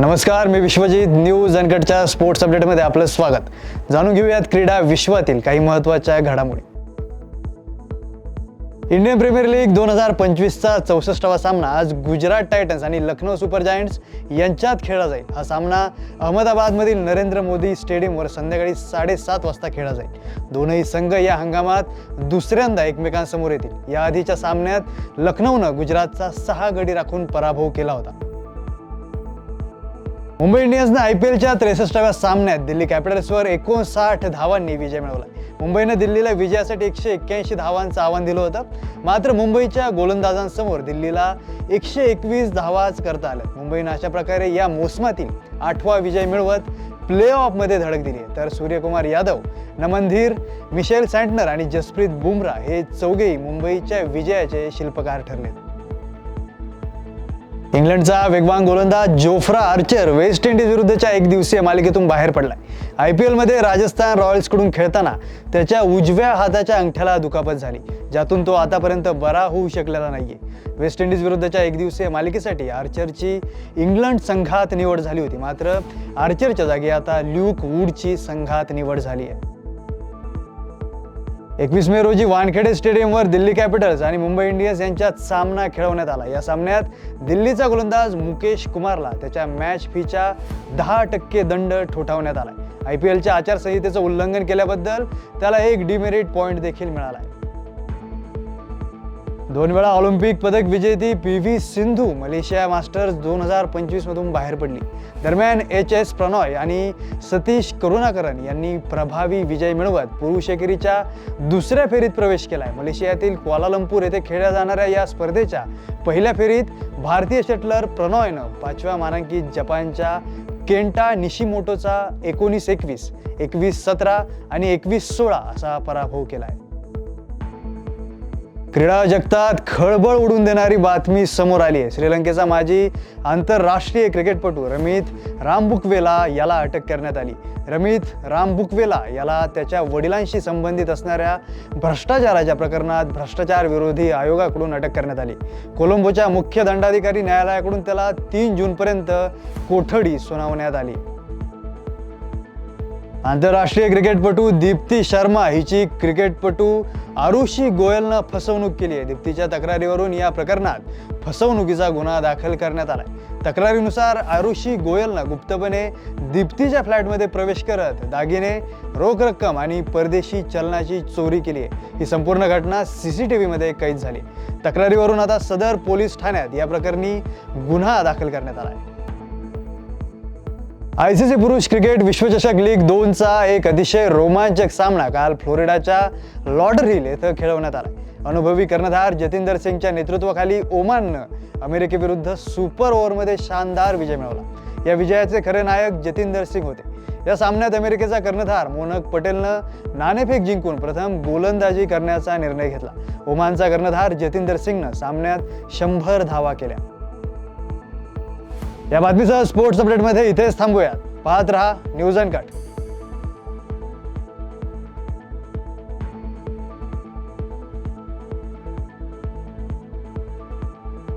नमस्कार, मी Vishwajit. News अनकटच्या sports अपडेटमध्ये आपलं स्वागत. जाणून घेऊयात क्रीडा विश्वातील काही महत्त्वाच्या घडामोडी. इंडियन प्रीमियर लीग 2025चा 64वा सामना आज गुजरात टायटन्स आणि लखनौ सुपर जायंट्स यांच्यात खेळला जाईल. हा सामना अहमदाबादमधील नरेंद्र मोदी स्टेडियमवर संध्याकाळी 7:30 वाजता खेळला जाईल. दोनही संघ या हंगामात दुसऱ्यांदा एकमेकांसमोर येतील. या आधीच्या सामन्यात लखनौनं गुजरातचा 6 गडी राखून पराभव केला होता. मुंबई इंडियन्सनं IPLच्या 63व्या सामन्यात दिल्ली कॅपिटल्सवर 59 धावांनी विजय मिळवला. मुंबईनं दिल्लीला विजयासाठी 181 धावांचं आव्हान दिलं होतं. मात्र मुंबईच्या गोलंदाजांसमोर दिल्लीला 121 धावाच करता आल्या. मुंबईनं अशा प्रकारे या मोसमातील 8वा विजय मिळवत प्ले ऑफमध्ये धडक दिली. तर सूर्यकुमार यादव, नमन धीर, मिशेल सँटनर आणि जसप्रीत बुमराह हे चौघेही मुंबईच्या विजयाचे शिल्पकार ठरले. इंग्लंडचा वेगवान गोलंदाज जोफ्रा आर्चर वेस्ट इंडिज विरुद्धच्या एकदिवसीय मालिकेतून बाहेर पडलाय. IPLमध्ये राजस्थान रॉयल्सकडून खेळताना त्याच्या उजव्या हाताच्या अंगठ्याला दुखापत झाली, ज्यातून तो आतापर्यंत बरा होऊ शकलेला नाहीये. वेस्ट इंडिज विरुद्धच्या एकदिवसीय मालिकेसाठी आर्चरची इंग्लंड संघात निवड झाली होती. मात्र आर्चरच्या जागी आता ल्यूक वूडची संघात निवड झाली आहे. 21 मे रोजी वानखेडे स्टेडियमवर दिल्ली कॅपिटल्स आणि मुंबई इंडियन्स यांच्यात सामना खेळवण्यात आला. या सामन्यात दिल्लीचा गोलंदाज मुकेश कुमारला त्याच्या मॅच फीच्या 10% दंड ठोठावण्यात आलाय. IPLच्या आचारसंहितेचं उल्लंघन केल्याबद्दल त्याला एक डिमेरिट पॉइंट देखील मिळालाय. 2 वेळा ऑलिम्पिक पदक विजेती PV सिंधू मलेशिया मास्टर्स 2025 मधून बाहेर पडली. दरम्यान HS प्रणॉय आणि सतीश करुणाकरन यांनी प्रभावी विजय मिळवत पुरुष एकेरीच्या दुसऱ्या फेरीत प्रवेश केलाय. मलेशियातील क्वालालंपूर येथे खेळल्या जाणाऱ्या या स्पर्धेच्या पहिल्या फेरीत भारतीय शटलर प्रणॉयनं 5व्या मानांकित जपानच्या केंटा निशिमोटोचा 19-21, 21-17 आणि 21-16 असा पराभव केलाय. क्रीडा जगतात खळबळ उडून देणारी बातमी समोर आली आहे. श्रीलंकेचा माजी आंतरराष्ट्रीय क्रिकेटपटू रमित रामबुकवेला याला अटक करण्यात आली. रमित रामबुकवेला याला त्याच्या वडिलांशी संबंधित असणाऱ्या भ्रष्टाचाराच्या प्रकरणात भ्रष्टाचार विरोधी आयोगाकडून अटक करण्यात आली. कोलंबोच्या मुख्य दंडाधिकारी न्यायालयाकडून त्याला 3 जूनपर्यंत कोठडी सुनावण्यात आली. आंतरराष्ट्रीय क्रिकेटपटू दीप्ती शर्मा हिची क्रिकेटपटू आरुषी गोयलनं फसवणूक केली आहे. दीप्तीच्या तक्रारीवरून या प्रकरणात फसवणुकीचा गुन्हा दाखल करण्यात आलाय. तक्रारीनुसार आरुषी गोयलनं गुप्तपणे दीप्तीच्या फ्लॅटमध्ये प्रवेश करत दागिने, रोख रक्कम आणि परदेशी चलनाची चोरी केली आहे. ही संपूर्ण घटना CCTV मध्ये कैद झाली. तक्रारीवरून आता सदर पोलीस ठाण्यात या प्रकरणी गुन्हा दाखल करण्यात आलाय. ICC पुरुष क्रिकेट विश्वचषक लीग 2चा एक अतिशय रोमांचक सामना काल फ्लोरिडाच्या लॉडरहिल येथे खेळवण्यात आला. अनुभवी कर्णधार जतिंदर सिंगच्या नेतृत्वाखाली ओमाननं अमेरिकेविरुद्ध सुपर ओव्हरमध्ये शानदार विजय मिळवला. या विजयाचे खरे नायक जतिंदर सिंग होते. या सामन्यात अमेरिकेचा कर्णधार मोनक पटेलनं नाणेफेक जिंकून प्रथम गोलंदाजी करण्याचा निर्णय घेतला. ओमानचा कर्णधार जतिंदर सिंगनं सामन्यात 100 धावा केल्या. या बातमीसह स्पोर्ट्स अपडेटमध्ये इथेच थांबूयात. पाहत रहा न्यूज अनकट.